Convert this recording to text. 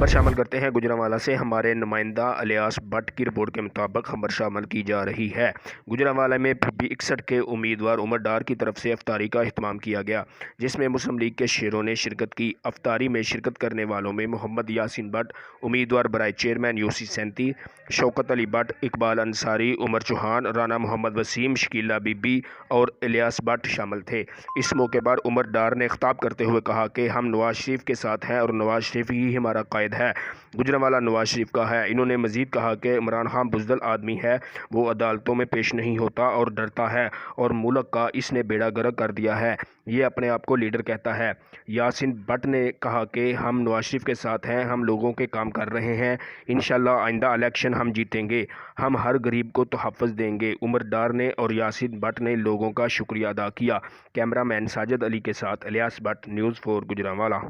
خبر شامل کرتے ہیں گوجرانوالہ سے۔ ہمارے نمائندہ الیاس بٹ کی رپورٹ کے مطابق خبر شامل کی جا رہی ہے۔ گوجرانوالہ میں PB61 کے امیدوار عمر ڈار کی طرف سے افطاری کا اہتمام کیا گیا، جس میں مسلم لیگ کے شہریوں نے شرکت کی۔ افطاری میں شرکت کرنے والوں میں محمد یاسین بٹ امیدوار برائے chairman UC 37، Shaukat Ali Butt, Iqbal Ansari, Umar Chauhan, Rana Muhammad Waseem, Shakeela Bibi اور الیاس بٹ شامل تھے۔ اس موقع پر عمر ڈار نے خطاب کرتے ہوئے کہا کہ ہم نواز شریف کے ساتھ ہیں اور نواز شریف ہی ہمارا قائد ہے۔ گوجرانوالہ نواز شریف کا ہے۔ انہوں نے مزید کہا کہ عمران خان بزدل آدمی ہے، وہ عدالتوں میں پیش نہیں ہوتا اور ڈرتا ہے، اور ملک کا اس نے بیڑا غرق کر دیا ہے۔ یہ اپنے آپ کو لیڈر کہتا ہے۔ یاسین بٹ نے کہا کہ ہم نواز شریف کے ساتھ ہیں، ہم لوگوں کے کام کر رہے ہیں، انشاءاللہ آئندہ الیکشن ہم جیتیں گے، ہم ہر غریب کو تحفظ دیں گے۔ عمر ڈار نے اور یاسین بٹ نے لوگوں کا شکریہ ادا کیا۔ کیمرہ مین ساجد علی کے ساتھ الیاس بٹ، نیوز 4 گوجرانوالہ۔